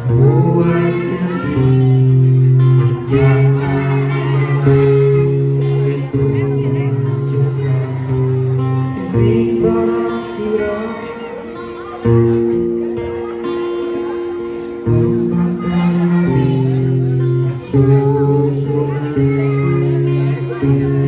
buat jadi jangan itu juga ini kira-kira membakar habis susunan cinta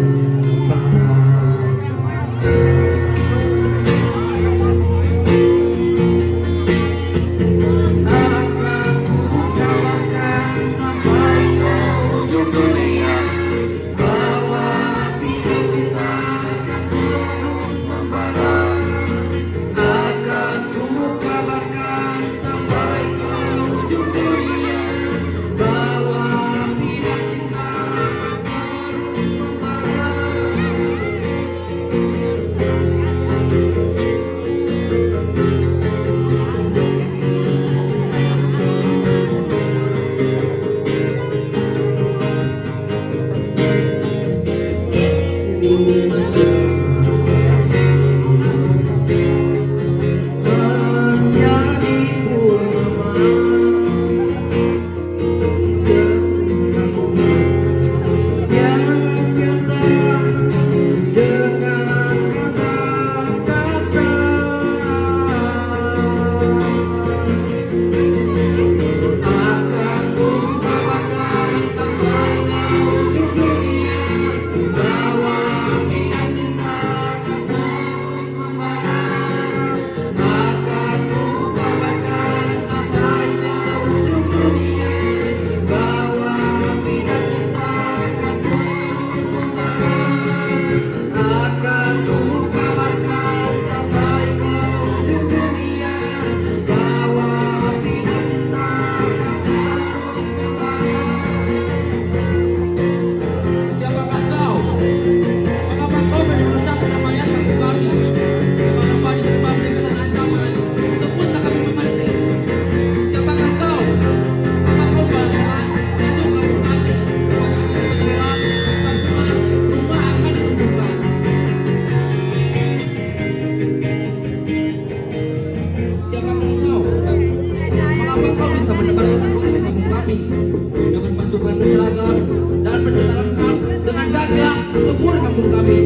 dengan pasukan berseragam dan bersenjata lengkap dengan gagah mengebur kampung kami.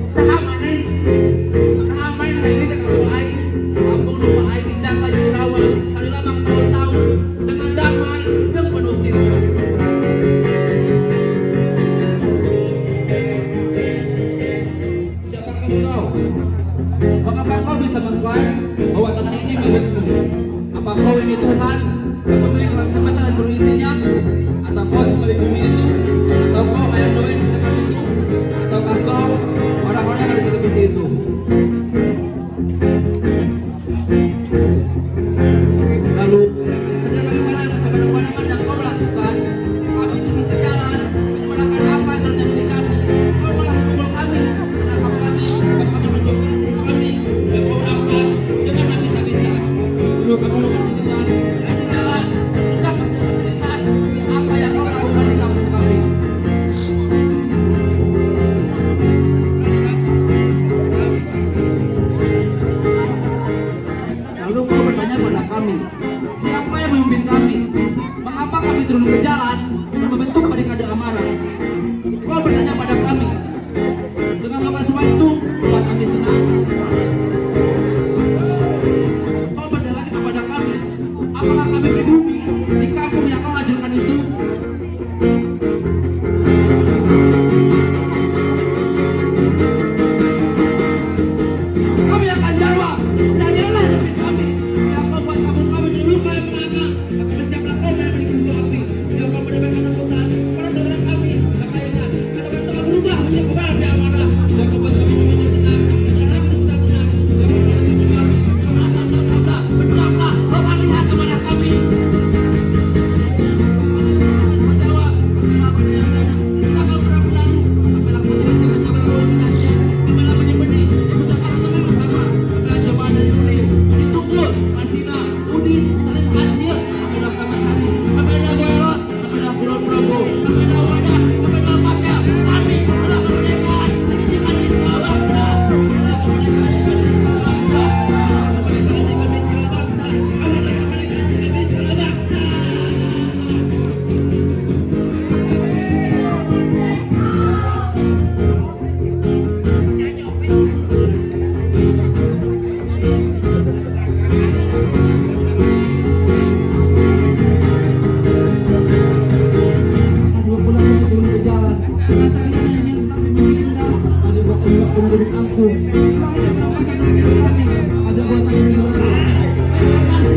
Sahamane, ramai hari ini kampung aing, kampung rumah aing dijaga di Urawan, salila tahun-tahun dengan damai jeung penuh cinta. Siapa kamu tahu? Mengapa kau bisa mengklaim bahwa tanah ini milikmu? Apa kau ini Tuhan yang memiliki alam semesta dan seluruh isinya? Atau kau pemilik bumi itu? Atau kau ayah doa yang di dekat itu? Ataukah kau orang-orang yang ada di televisi itu? Lalu, ketika bagaimana kesabaran yang kau lakukan? Kami turun ke jalan menggunakan apa yang seharusnya milik kami. Kau malah memukul kami, menangkap kami, sebab kami menjauhkan kami dan kau rampas dengan habis-habisan. Dulu kamu lupa di jalan, rusak fasilitas, tapi apa yang kau lakukan di kampung aku. Terakhir perasaan lagi kami ada buat saya. Terima kasih.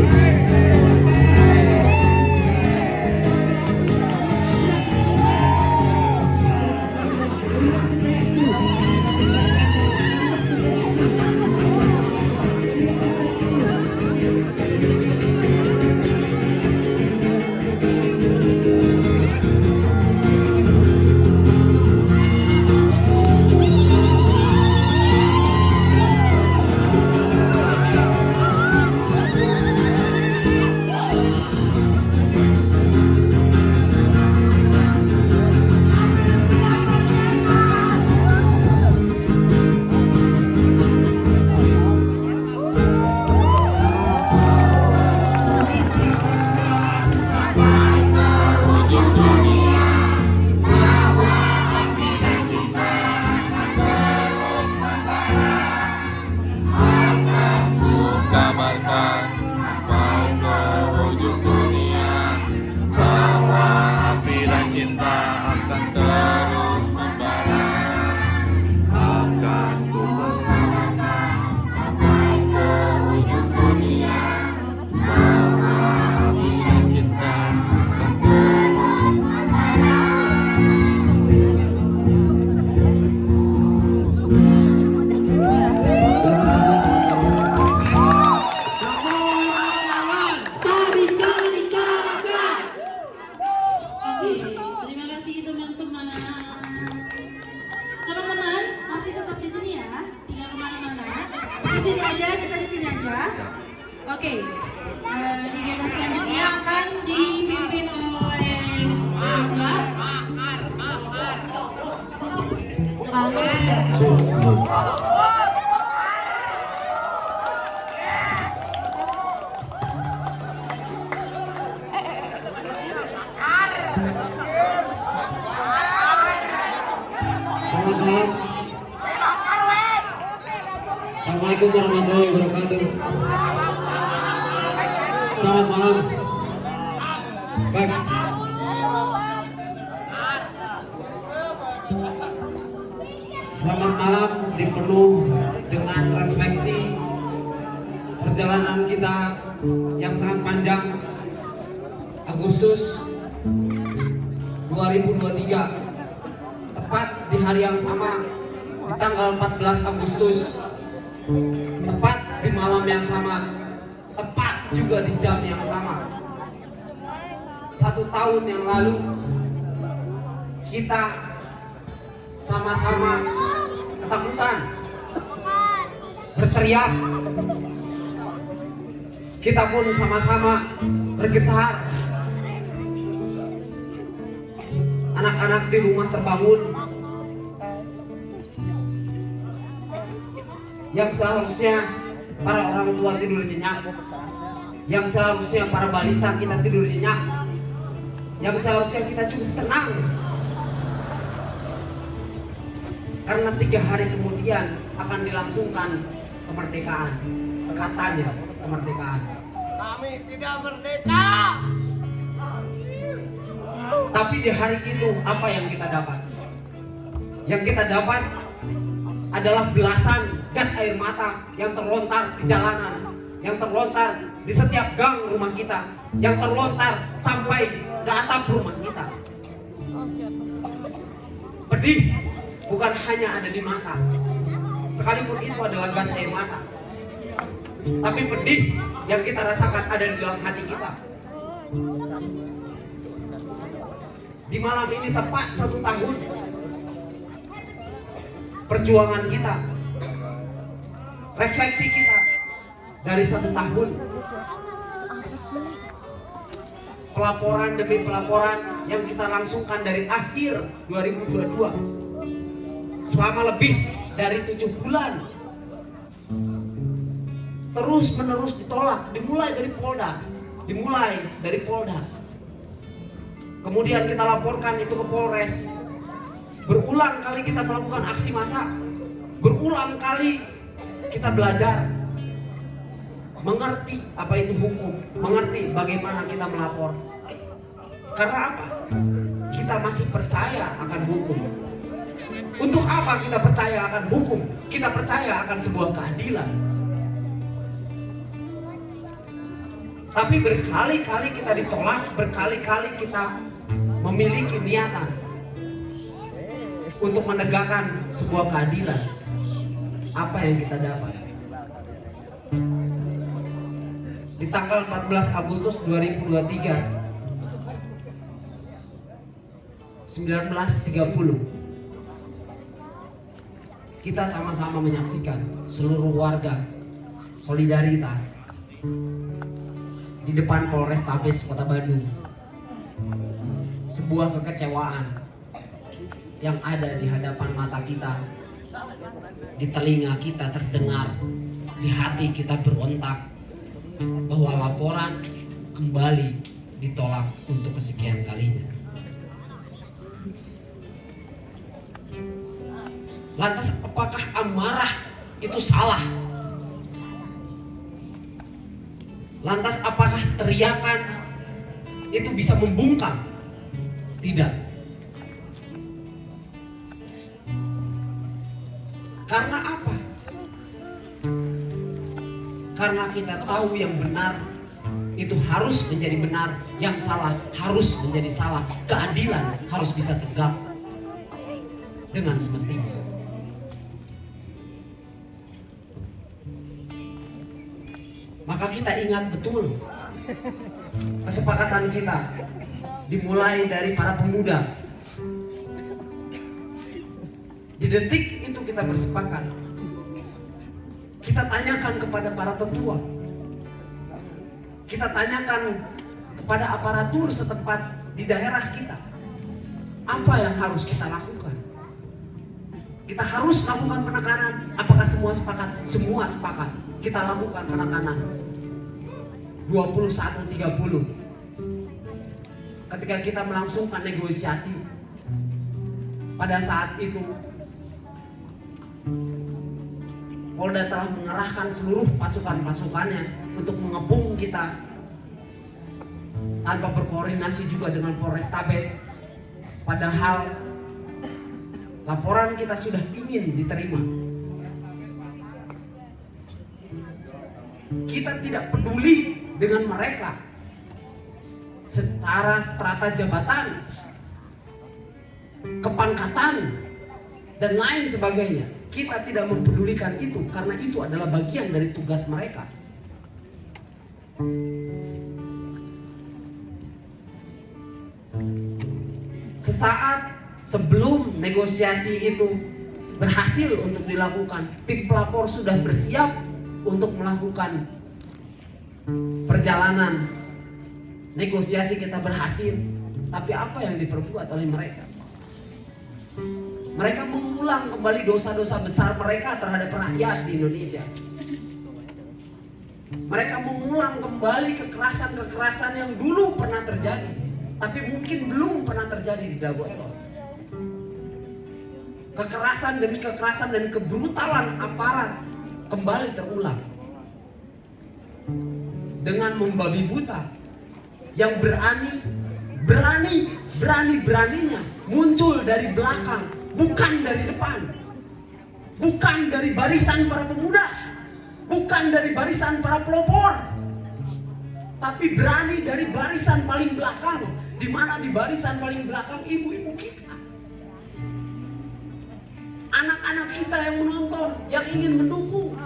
Kabarkan sampai ke ujung dunia bahwa api dan cinta akan terus membara. Akan ku kabarkan sampai ke ujung dunia bahwa api dan cinta akan terus membara. Oke, terima kasih teman-teman. Teman-teman masih tetap di sini ya, tidak kemana-mana. Di sini aja, kita di sini aja. Oke, kegiatan selanjutnya akan dipimpin oleh Angga. Selamat malam. Assalamualaikum warahmatullahi wabarakatuh. Selamat malam. Baik. Selamat malam dipenuh dengan refleksi perjalanan kita yang sangat panjang. Agustus 2023. Tepat di hari yang sama, di tanggal 14 Agustus, tepat di malam yang sama, tepat juga di jam yang sama. 1 tahun yang lalu, kita sama-sama ketakutan, berteriak. Kita pun sama-sama bergetar. Anak-anak di rumah terbangun. Yang seharusnya para orang tua tidur nyenyak, yang seharusnya para balita kita tidur nyenyak, yang seharusnya kita cukup tenang. Karena 3 hari kemudian akan dilangsungkan kemerdekaan. Katanya kemerdekaan. Kami tidak merdeka. Tapi di hari itu apa yang kita dapat? Yang kita dapat adalah belasan gas air mata yang terlontar di jalanan, yang terlontar di setiap gang rumah kita, yang terlontar sampai ke atap rumah kita. Pedih bukan hanya ada di mata, sekalipun itu adalah gas air mata, tapi pedih yang kita rasakan ada di dalam hati kita. Di malam ini tepat 1 tahun perjuangan kita, refleksi kita dari 1 tahun, pelaporan demi pelaporan yang kita langsungkan dari akhir 2022 selama lebih dari 7 bulan, terus menerus ditolak, dimulai dari Polda. Kemudian kita laporkan itu ke Polres. Berulang kali kita melakukan aksi massa. Berulang kali kita belajar mengerti apa itu hukum, mengerti bagaimana kita melapor. Karena apa? Kita masih percaya akan hukum. Untuk apa kita percaya akan hukum? Kita percaya akan sebuah keadilan. Tapi berkali-kali kita ditolak, berkali-kali kita memiliki niatan untuk menegakkan sebuah keadilan. Apa yang kita dapat? Di tanggal 14 Agustus 2023 1930 kita sama-sama menyaksikan seluruh warga solidaritas di depan Polrestabes Kota Bandung. Sebuah kekecewaan yang ada di hadapan mata kita, di telinga kita terdengar, di hati kita berontak bahwa laporan kembali ditolak untuk kesekian kalinya. Lantas apakah amarah itu salah? Lantas apakah teriakan itu bisa membungkam? Tidak. Karena apa? Karena kita tahu yang benar itu harus menjadi benar, yang salah harus menjadi salah. Keadilan harus bisa tegak dengan semestinya. Maka kita ingat betul kesepakatan kita dimulai dari para pemuda. Di detik itu kita bersepakat. Kita tanyakan kepada para tetua. Kita tanyakan kepada aparatur setempat di daerah kita. Apa yang harus kita lakukan? Kita harus lakukan penekanan. Apakah semua sepakat? Semua sepakat. Kita lakukan penekanan 21.30 ketika kita melangsungkan negosiasi. Pada saat itu Polda telah mengerahkan seluruh pasukan-pasukannya untuk mengepung kita tanpa berkoordinasi juga dengan Polrestabes. Padahal laporan kita sudah ingin diterima. Kita tidak peduli dengan mereka secara strata jabatan, kepangkatan, dan lain sebagainya. Kita tidak mempedulikan itu karena itu adalah bagian dari tugas mereka. Sesaat sebelum negosiasi itu berhasil untuk dilakukan, tim pelapor sudah bersiap untuk melakukan perjalanan. Negosiasi kita berhasil, tapi apa yang diperbuat oleh mereka? Mereka mengulang kembali dosa-dosa besar mereka terhadap rakyat di Indonesia. Mereka mengulang kembali kekerasan-kekerasan yang dulu pernah terjadi, tapi mungkin belum pernah terjadi di Dago Elos. Kekerasan demi kekerasan dan kebrutalan aparat kembali terulang dengan membabi buta yang berani-beraninya muncul dari belakang, bukan dari depan, bukan dari barisan para pemuda, bukan dari barisan para pelopor, tapi berani dari barisan paling belakang, di mana di barisan paling belakang ibu-ibu kita, anak-anak kita yang menonton, yang ingin mendukung,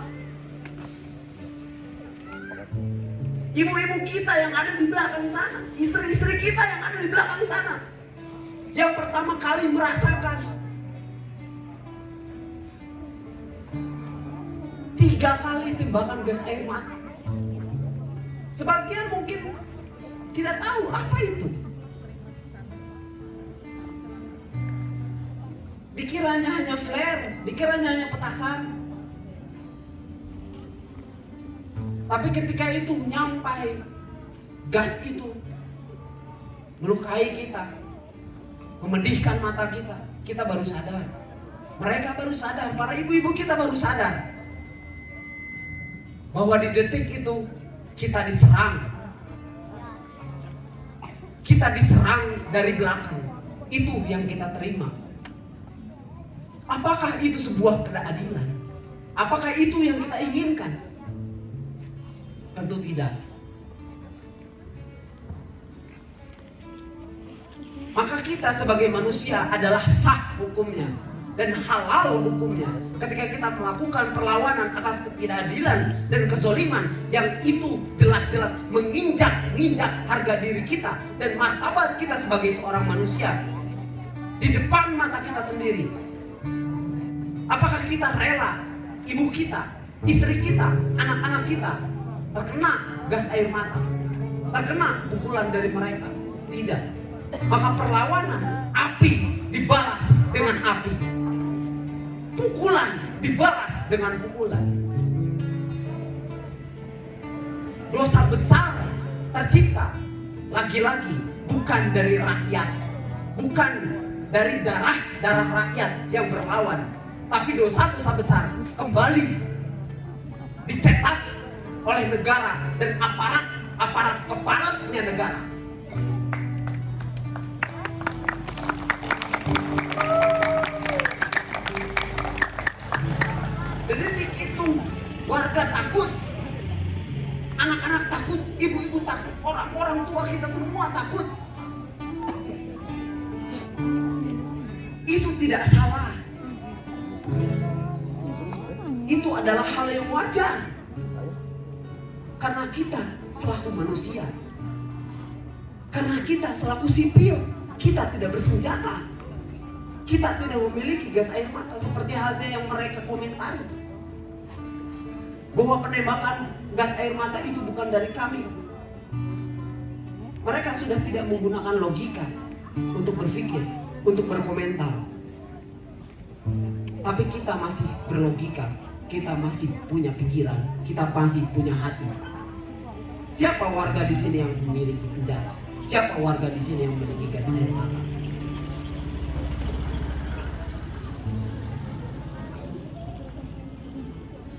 ibu-ibu kita yang ada di belakang sana, istri-istri kita yang ada di belakang sana, yang pertama kali merasakan 3 kali tembakan gas air mata. Sebagian mungkin tidak tahu apa itu. Dikiranya hanya flare, dikiranya hanya petasan. Tapi ketika itu nyampai, gas itu melukai kita, memedihkan mata kita, kita baru sadar. Mereka baru sadar, para ibu-ibu kita baru sadar bahwa di detik itu kita diserang. Kita diserang dari belakang. Itu yang kita terima. Apakah itu sebuah keadilan? Apakah itu yang kita inginkan? Tentu tidak. Maka kita sebagai manusia adalah sah hukumnya dan halal hukumnya ketika kita melakukan perlawanan atas ketidakadilan dan kezoliman yang itu jelas-jelas menginjak harga diri kita dan martabat kita sebagai seorang manusia di depan mata kita sendiri. Apakah kita rela ibu kita, istri kita, anak-anak kita terkena gas air mata, terkena pukulan dari mereka? Tidak. Maka perlawanan, api dibalas dengan api, pukulan dibalas dengan pukulan. Dosa besar tercipta lagi-lagi bukan dari rakyat, bukan dari darah rakyat yang berlawan, tapi dosa-dosa besar kembali dicetak oleh negara dan aparatnya negara. Dan detik itu warga takut, anak-anak takut, ibu-ibu takut, orang-orang tua kita semua takut. Itu tidak salah. Itu adalah hal yang wajar. Karena kita selaku manusia, karena kita selaku sipil, kita tidak bersenjata, kita tidak memiliki gas air mata seperti halnya yang mereka komentari bahwa penembakan gas air mata itu bukan dari kami. Mereka sudah tidak menggunakan logika untuk berpikir, untuk berkomentar. Tapi kita masih berlogika, kita masih punya pikiran, kita masih punya hati. Siapa warga di sini yang memiliki senjata? Siapa warga di sini yang memiliki gas air mata?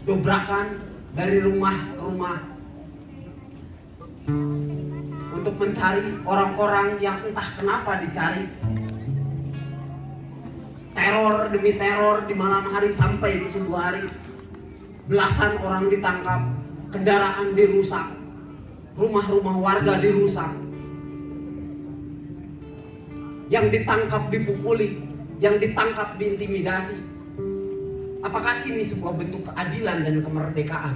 Dobrakan dari rumah ke rumah untuk mencari orang-orang yang entah kenapa dicari. Teror demi teror di malam hari sampai di subuh hari. Belasan orang ditangkap, kendaraan dirusak, rumah-rumah warga dirusak. Yang ditangkap dipukuli, yang ditangkap diintimidasi. Apakah ini sebuah bentuk keadilan dan kemerdekaan?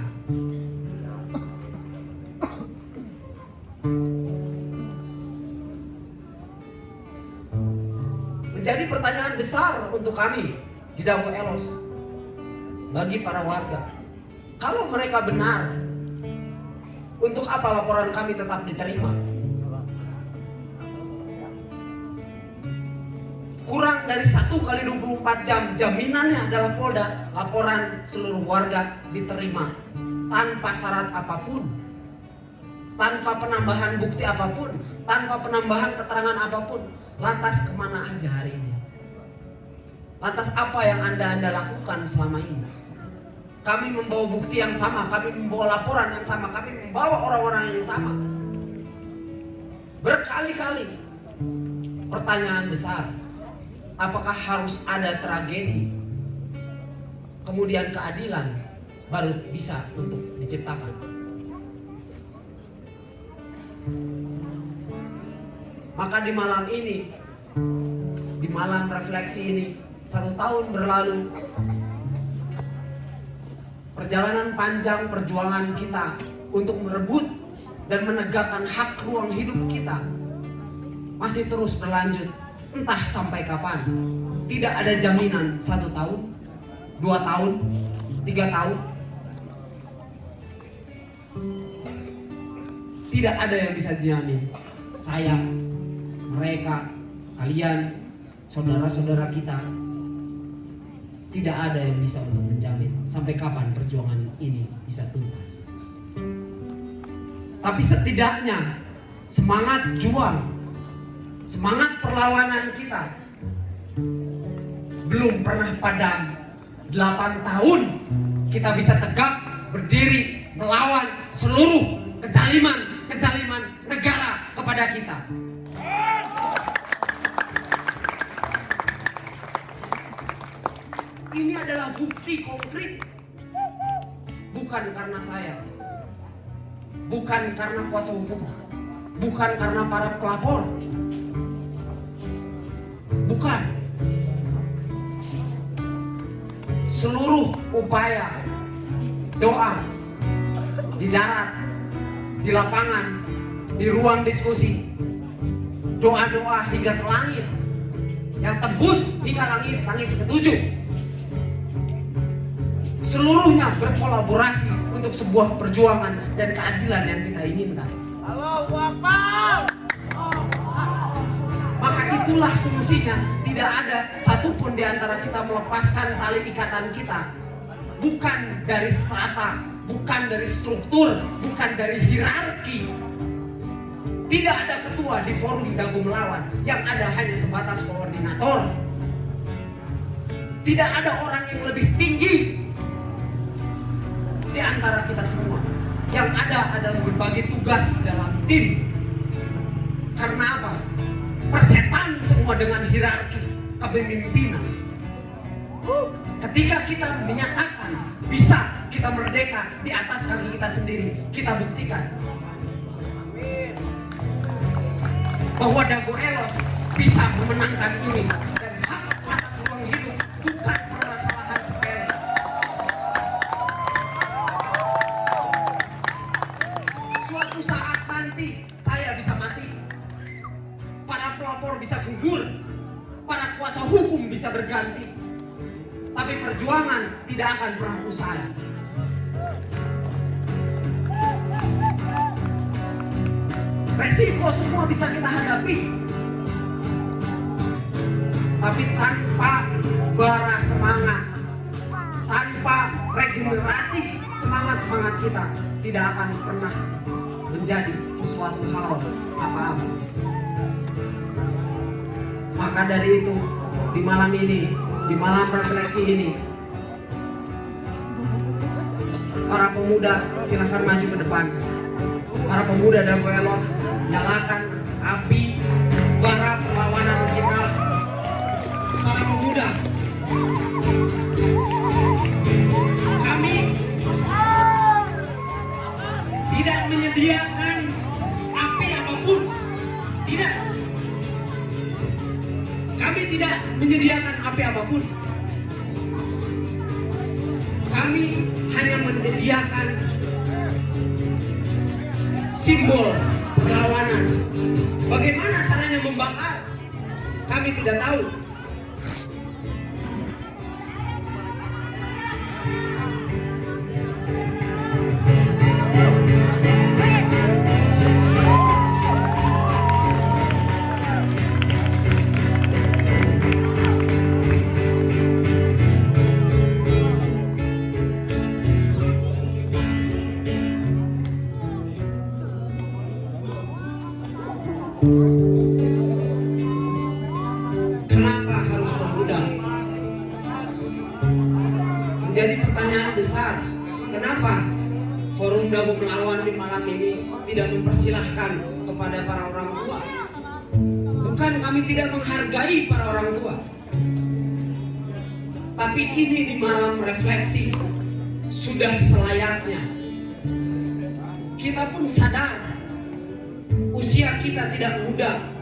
Menjadi pertanyaan besar untuk kami di Dago Elos, bagi para warga. Kalau mereka benar, untuk apa laporan kami tetap diterima? Kurang dari 1 kali 24 jam, jaminannya adalah Polda, laporan seluruh warga diterima tanpa syarat apapun, tanpa penambahan bukti apapun, tanpa penambahan keterangan apapun. Lantas kemana aja hari ini? Lantas apa yang Anda lakukan selama ini? Kami membawa bukti yang sama, kami membawa laporan yang sama, kami membawa orang-orang yang sama. Berkali-kali. Pertanyaan besar, apakah harus ada tragedi, kemudian keadilan baru bisa untuk diciptakan? Maka di malam ini, di malam refleksi ini, 1 tahun berlalu, perjalanan panjang perjuangan kita untuk merebut dan menegakkan hak ruang hidup kita masih terus berlanjut. Entah sampai kapan. Tidak ada jaminan 1 tahun, 2 tahun, 3 tahun. Tidak ada yang bisa dijamin. Saya, mereka, kalian, saudara-saudara kita, tidak ada yang bisa untuk menjamin sampai kapan perjuangan ini bisa tuntas. Tapi setidaknya semangat juang, semangat perlawanan kita belum pernah padam. 8 tahun kita bisa tegak berdiri melawan seluruh kezaliman negara kepada kita. adalah bukti konkret. Bukan karena saya, bukan karena kuasa hukum, bukan karena para pelapor, bukan. Seluruh upaya doa di darat, di lapangan, di ruang diskusi, doa-doa hingga ke langit, yang tembus hingga langit ketujuh, seluruhnya berkolaborasi untuk sebuah perjuangan dan keadilan yang kita inginkan. Allahu Akbar. Maka itulah fungsinya. Tidak ada satupun di antara kita melepaskan tali ikatan kita. Bukan dari strata, bukan dari struktur, bukan dari hierarki. Tidak ada ketua di forum Dago Melawan. Yang ada hanya sebatas koordinator. Tidak ada orang yang lebih tinggi di antara kita semua. Yang ada adalah berbagi tugas di dalam tim. Karena apa? Persetan semua dengan hierarki kepemimpinan. Ketika kita menyatakan bisa kita merdeka di atas kaki kita sendiri, kita buktikan bahwa Dago Elos bisa memenangkan ini. Dan hak atas ruang hidup bukan permasalahan sepele. Suatu saat nanti saya bisa mati, para pelapor bisa gugur, para kuasa hukum bisa berganti, tapi perjuangan tidak akan pernah usai. Resiko semua bisa kita hadapi, tapi tanpa bara semangat, tanpa regenerasi semangat kita, tidak akan pernah menjadi sesuatu hal apa-apa. Maka dari itu, di malam ini, di malam refleksi ini, para pemuda silakan maju ke depan. Para pemuda Dago Elos, nyalakan api bara perlawanan kita. Para pemuda, kami tidak menyediakan api apapun. Tidak. Kami tidak menyediakan api apapun. Kami hanya menyediakan simbol perlawanan. Bagaimana caranya membakar? Kami tidak tahu. Kenapa harus pemuda? Menjadi pertanyaan besar. Kenapa forum Dago Melawan di malam ini tidak mempersilahkan kepada para orang tua? Bukan kami tidak menghargai para orang tua, tapi ini di malam refleksi sudah selayaknya. Kita pun sadar usia kita tidak muda.